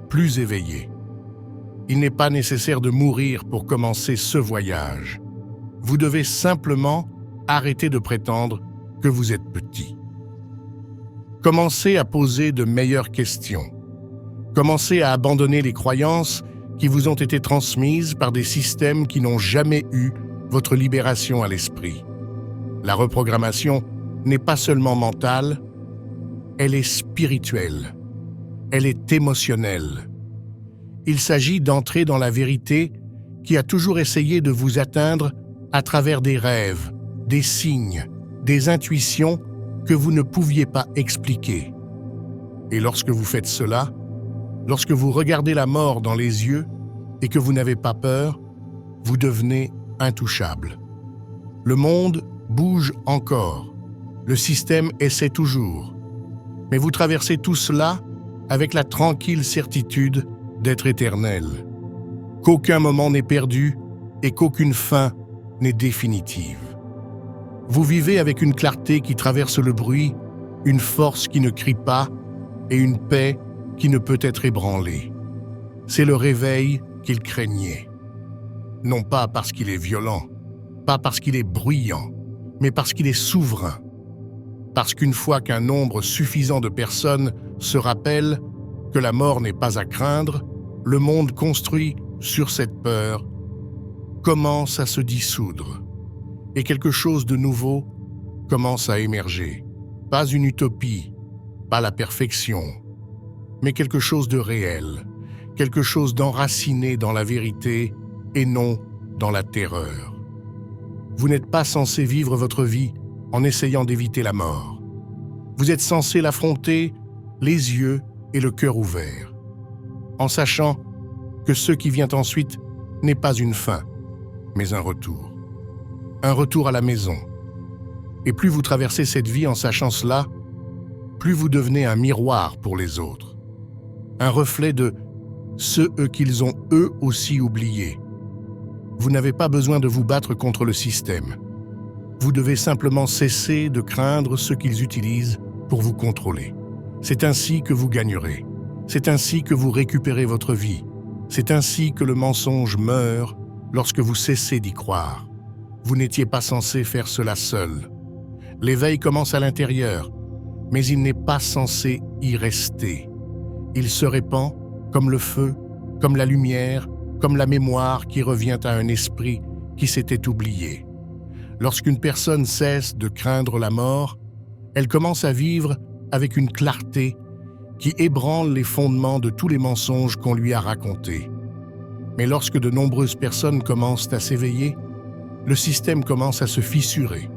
plus éveillé. Il n'est pas nécessaire de mourir pour commencer ce voyage. Vous devez simplement arrêter de prétendre que vous êtes petit. Commencez à poser de meilleures questions. Commencez à abandonner les croyances qui vous ont été transmises par des systèmes qui n'ont jamais eu votre libération à l'esprit. La reprogrammation n'est pas seulement mentale, elle est spirituelle, elle est émotionnelle. Il s'agit d'entrer dans la vérité qui a toujours essayé de vous atteindre à travers des rêves, des signes, des intuitions que vous ne pouviez pas expliquer. Et lorsque vous faites cela, lorsque vous regardez la mort dans les yeux et que vous n'avez pas peur, vous devenez intouchable. Le monde bouge encore, le système essaie toujours, mais vous traversez tout cela avec la tranquille certitude d'être éternel, qu'aucun moment n'est perdu et qu'aucune fin n'est définitive. Vous vivez avec une clarté qui traverse le bruit, une force qui ne crie pas et une paix qui ne peut être ébranlée. C'est le réveil qu'il craignait. Non pas parce qu'il est violent, pas parce qu'il est bruyant, mais parce qu'il est souverain. Parce qu'une fois qu'un nombre suffisant de personnes se rappellent que la mort n'est pas à craindre, le monde construit sur cette peur commence à se dissoudre et quelque chose de nouveau commence à émerger. Pas une utopie, pas la perfection, mais quelque chose de réel, quelque chose d'enraciné dans la vérité et non dans la terreur. Vous n'êtes pas censé vivre votre vie en essayant d'éviter la mort. Vous êtes censé l'affronter les yeux et le cœur ouverts, en sachant que ce qui vient ensuite n'est pas une fin, mais un retour. Un retour à la maison. Et plus vous traversez cette vie en sachant cela, plus vous devenez un miroir pour les autres. Un reflet de ceux qu'ils ont eux aussi oubliés. Vous n'avez pas besoin de vous battre contre le système. Vous devez simplement cesser de craindre ce qu'ils utilisent pour vous contrôler. C'est ainsi que vous gagnerez. C'est ainsi que vous récupérez votre vie. C'est ainsi que le mensonge meurt lorsque vous cessez d'y croire. Vous n'étiez pas censé faire cela seul. L'éveil commence à l'intérieur, mais il n'est pas censé y rester. Il se répand comme le feu, comme la lumière, comme la mémoire qui revient à un esprit qui s'était oublié. Lorsqu'une personne cesse de craindre la mort, elle commence à vivre avec une clarté qui ébranle les fondements de tous les mensonges qu'on lui a racontés. Mais lorsque de nombreuses personnes commencent à s'éveiller, le système commence à se fissurer.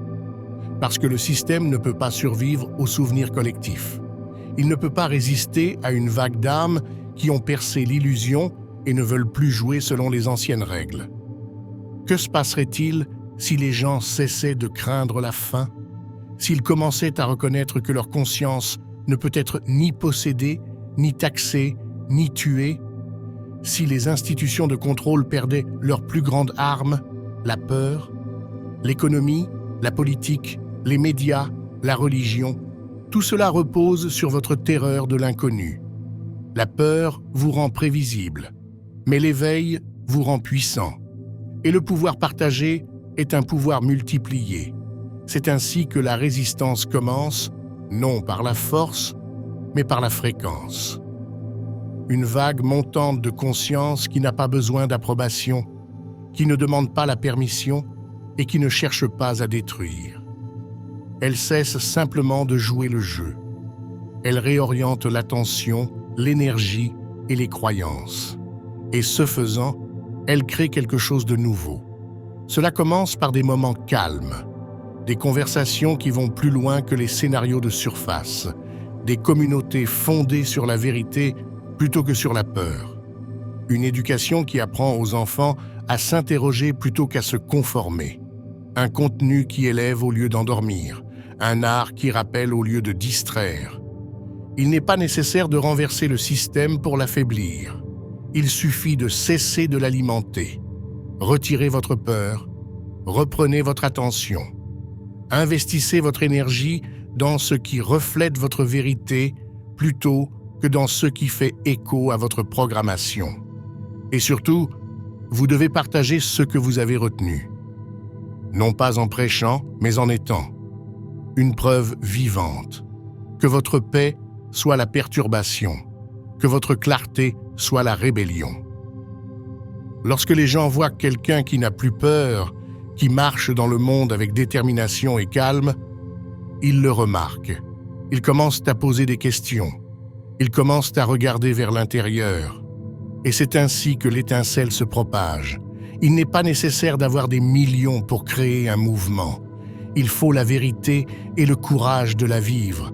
Parce que le système ne peut pas survivre aux souvenirs collectifs. Il ne peut pas résister à une vague d'âmes qui ont percé l'illusion et ne veulent plus jouer selon les anciennes règles. Que se passerait-il si les gens cessaient de craindre la fin, s'ils commençaient à reconnaître que leur conscience ne peut être ni possédée, ni taxée, ni tuée, si les institutions de contrôle perdaient leur plus grande arme, la peur, l'économie, la politique, les médias, la religion, tout cela repose sur votre terreur de l'inconnu. La peur vous rend prévisible, mais l'éveil vous rend puissant. Et le pouvoir partagé est un pouvoir multiplié. C'est ainsi que la résistance commence, non par la force, mais par la fréquence. Une vague montante de conscience qui n'a pas besoin d'approbation, qui ne demande pas la permission et qui ne cherche pas à détruire. Elle cesse simplement de jouer le jeu. Elle réoriente l'attention, l'énergie et les croyances. Et ce faisant, elle crée quelque chose de nouveau. Cela commence par des moments calmes, des conversations qui vont plus loin que les scénarios de surface, des communautés fondées sur la vérité plutôt que sur la peur. Une éducation qui apprend aux enfants à s'interroger plutôt qu'à se conformer. Un contenu qui élève au lieu d'endormir. Un art qui rappelle au lieu de distraire. Il n'est pas nécessaire de renverser le système pour l'affaiblir. Il suffit de cesser de l'alimenter. Retirez votre peur, reprenez votre attention. Investissez votre énergie dans ce qui reflète votre vérité plutôt que dans ce qui fait écho à votre programmation. Et surtout, vous devez partager ce que vous avez retenu. Non pas en prêchant, mais en étant. Une preuve vivante. Que votre paix soit la perturbation. Que votre clarté soit la rébellion. Lorsque les gens voient quelqu'un qui n'a plus peur, qui marche dans le monde avec détermination et calme, ils le remarquent. Ils commencent à poser des questions. Ils commencent à regarder vers l'intérieur. Et c'est ainsi que l'étincelle se propage. Il n'est pas nécessaire d'avoir des millions pour créer un mouvement. Il faut la vérité et le courage de la vivre.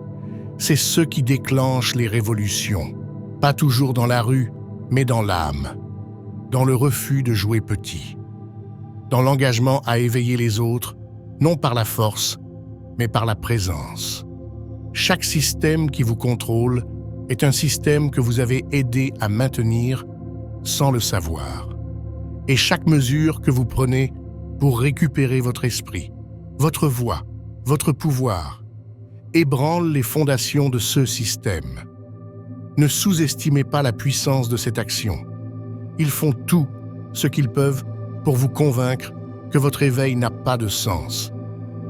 C'est ce qui déclenche les révolutions. Pas toujours dans la rue, mais dans l'âme. Dans le refus de jouer petit. Dans l'engagement à éveiller les autres, non par la force, mais par la présence. Chaque système qui vous contrôle est un système que vous avez aidé à maintenir sans le savoir. Et chaque mesure que vous prenez pour récupérer votre esprit, votre voix, votre pouvoir, ébranle les fondations de ce système. Ne sous-estimez pas la puissance de cette action. Ils font tout ce qu'ils peuvent pour vous convaincre que votre éveil n'a pas de sens,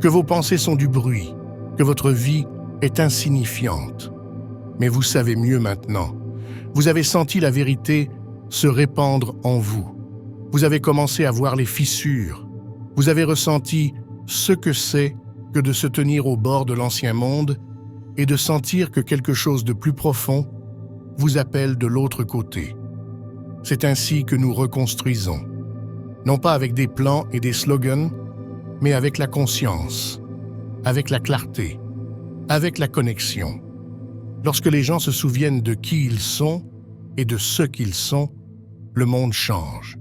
que vos pensées sont du bruit, que votre vie est insignifiante. Mais vous savez mieux maintenant. Vous avez senti la vérité se répandre en vous. Vous avez commencé à voir les fissures. Vous avez ressenti ce que c'est que de se tenir au bord de l'ancien monde et de sentir que quelque chose de plus profond vous appelle de l'autre côté. C'est ainsi que nous reconstruisons. Non pas avec des plans et des slogans, mais avec la conscience, avec la clarté, avec la connexion. Lorsque les gens se souviennent de qui ils sont et de ce qu'ils sont, le monde change.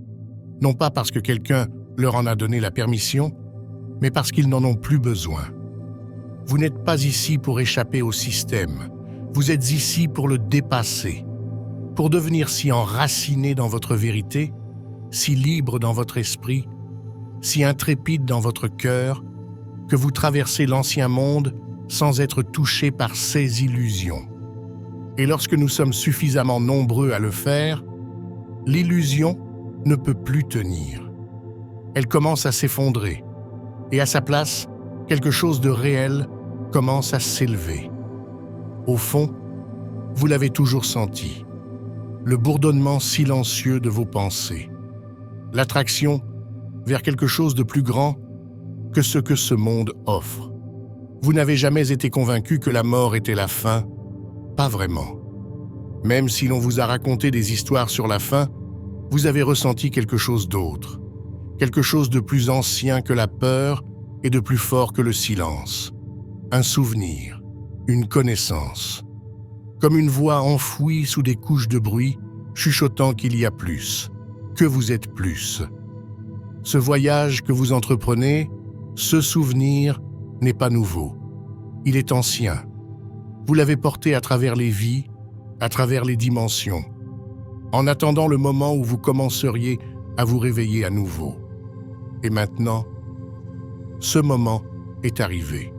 Non pas parce que quelqu'un leur en a donné la permission, mais parce qu'ils n'en ont plus besoin. Vous n'êtes pas ici pour échapper au système. Vous êtes ici pour le dépasser, pour devenir si enraciné dans votre vérité, si libre dans votre esprit, si intrépide dans votre cœur, que vous traversez l'ancien monde sans être touché par ses illusions. Et lorsque nous sommes suffisamment nombreux à le faire, l'illusion ne peut plus tenir. Elle commence à s'effondrer, et à sa place, quelque chose de réel commence à s'élever. Au fond, vous l'avez toujours senti, le bourdonnement silencieux de vos pensées, l'attraction vers quelque chose de plus grand que ce que ce monde offre. Vous n'avez jamais été convaincu que la mort était la fin, pas vraiment. Même si l'on vous a raconté des histoires sur la fin, vous avez ressenti quelque chose d'autre, quelque chose de plus ancien que la peur et de plus fort que le silence. Un souvenir, une connaissance. Comme une voix enfouie sous des couches de bruit, chuchotant qu'il y a plus, que vous êtes plus. Ce voyage que vous entreprenez, ce souvenir n'est pas nouveau. Il est ancien. Vous l'avez porté à travers les vies, à travers les dimensions, en attendant le moment où vous commenceriez à vous réveiller à nouveau. Et maintenant, ce moment est arrivé.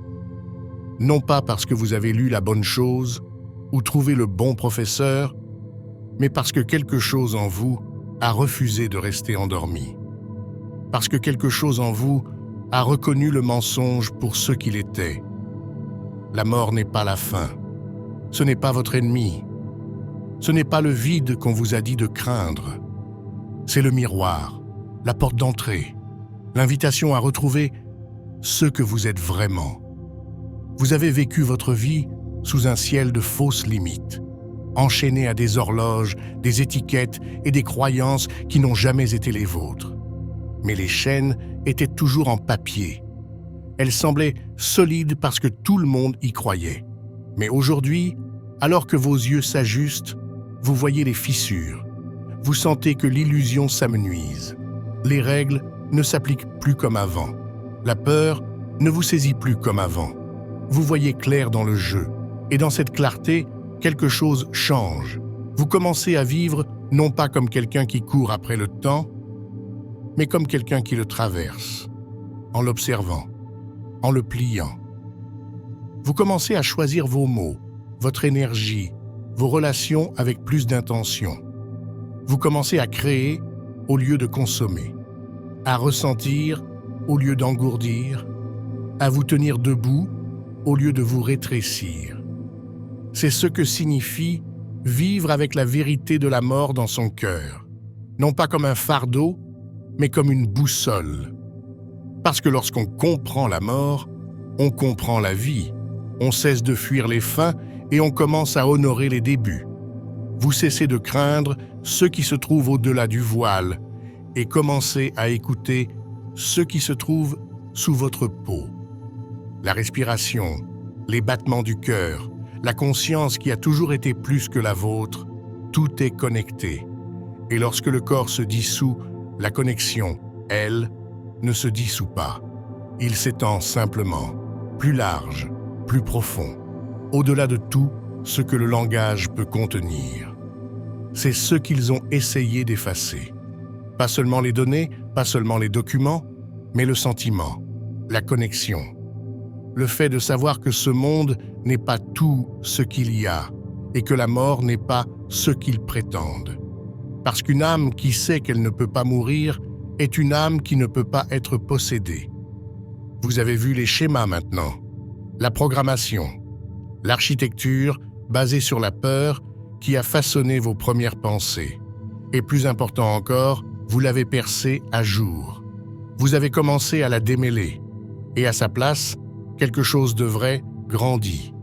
Non pas parce que vous avez lu la bonne chose ou trouvé le bon professeur, mais parce que quelque chose en vous a refusé de rester endormi. Parce que quelque chose en vous a reconnu le mensonge pour ce qu'il était. La mort n'est pas la fin. Ce n'est pas votre ennemi. Ce n'est pas le vide qu'on vous a dit de craindre. C'est le miroir, la porte d'entrée, l'invitation à retrouver ce que vous êtes vraiment. Vous avez vécu votre vie sous un ciel de fausses limites, enchaîné à des horloges, des étiquettes et des croyances qui n'ont jamais été les vôtres. Mais les chaînes étaient toujours en papier. Elles semblaient solides parce que tout le monde y croyait. Mais aujourd'hui, alors que vos yeux s'ajustent, vous voyez les fissures. Vous sentez que l'illusion s'amenuise. Les règles ne s'appliquent plus comme avant. La peur ne vous saisit plus comme avant. Vous voyez clair dans le jeu. Et dans cette clarté, quelque chose change. Vous commencez à vivre non pas comme quelqu'un qui court après le temps, mais comme quelqu'un qui le traverse, en l'observant, en le pliant. Vous commencez à choisir vos mots, votre énergie, vos relations avec plus d'intention. Vous commencez à créer au lieu de consommer, à ressentir au lieu d'engourdir, à vous tenir debout au lieu de vous rétrécir. C'est ce que signifie vivre avec la vérité de la mort dans son cœur, non pas comme un fardeau, mais comme une boussole. Parce que lorsqu'on comprend la mort, on comprend la vie, on cesse de fuir les fins et on commence à honorer les débuts. Vous cessez de craindre ce qui se trouve au-delà du voile et commencez à écouter ce qui se trouve sous votre peau. La respiration, les battements du cœur, la conscience qui a toujours été plus que la vôtre, tout est connecté. Et lorsque le corps se dissout, la connexion, elle, ne se dissout pas. Il s'étend simplement, plus large, plus profond, au-delà de tout ce que le langage peut contenir. C'est ce qu'ils ont essayé d'effacer. Pas seulement les données, pas seulement les documents, mais le sentiment, la connexion. Le fait de savoir que ce monde n'est pas tout ce qu'il y a et que la mort n'est pas ce qu'ils prétendent. Parce qu'une âme qui sait qu'elle ne peut pas mourir est une âme qui ne peut pas être possédée. Vous avez vu les schémas maintenant, la programmation, l'architecture basée sur la peur qui a façonné vos premières pensées. Et plus important encore, vous l'avez percée à jour. Vous avez commencé à la démêler. Et à sa place, quelque chose de vrai grandit.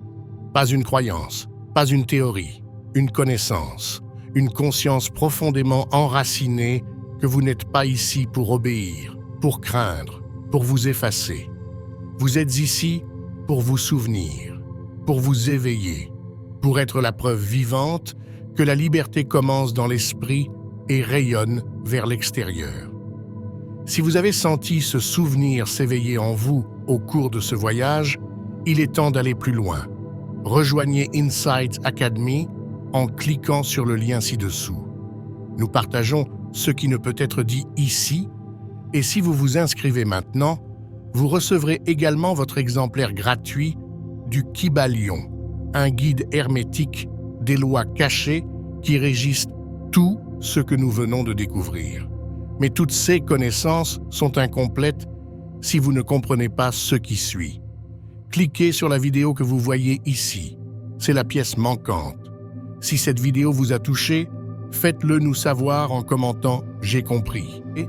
Pas une croyance, pas une théorie, une connaissance, une conscience profondément enracinée que vous n'êtes pas ici pour obéir, pour craindre, pour vous effacer. Vous êtes ici pour vous souvenir, pour vous éveiller, pour être la preuve vivante que la liberté commence dans l'esprit et rayonne vers l'extérieur. Si vous avez senti ce souvenir s'éveiller en vous au cours de ce voyage, il est temps d'aller plus loin. Rejoignez Insight Academy en cliquant sur le lien ci-dessous. Nous partageons ce qui ne peut être dit ici, et si vous vous inscrivez maintenant, vous recevrez également votre exemplaire gratuit du Kybalion, un guide hermétique des lois cachées qui régissent tout ce que nous venons de découvrir. Mais toutes ces connaissances sont incomplètes si vous ne comprenez pas ce qui suit. Cliquez sur la vidéo que vous voyez ici. C'est la pièce manquante. Si cette vidéo vous a touché, faites-le nous savoir en commentant « J'ai compris » et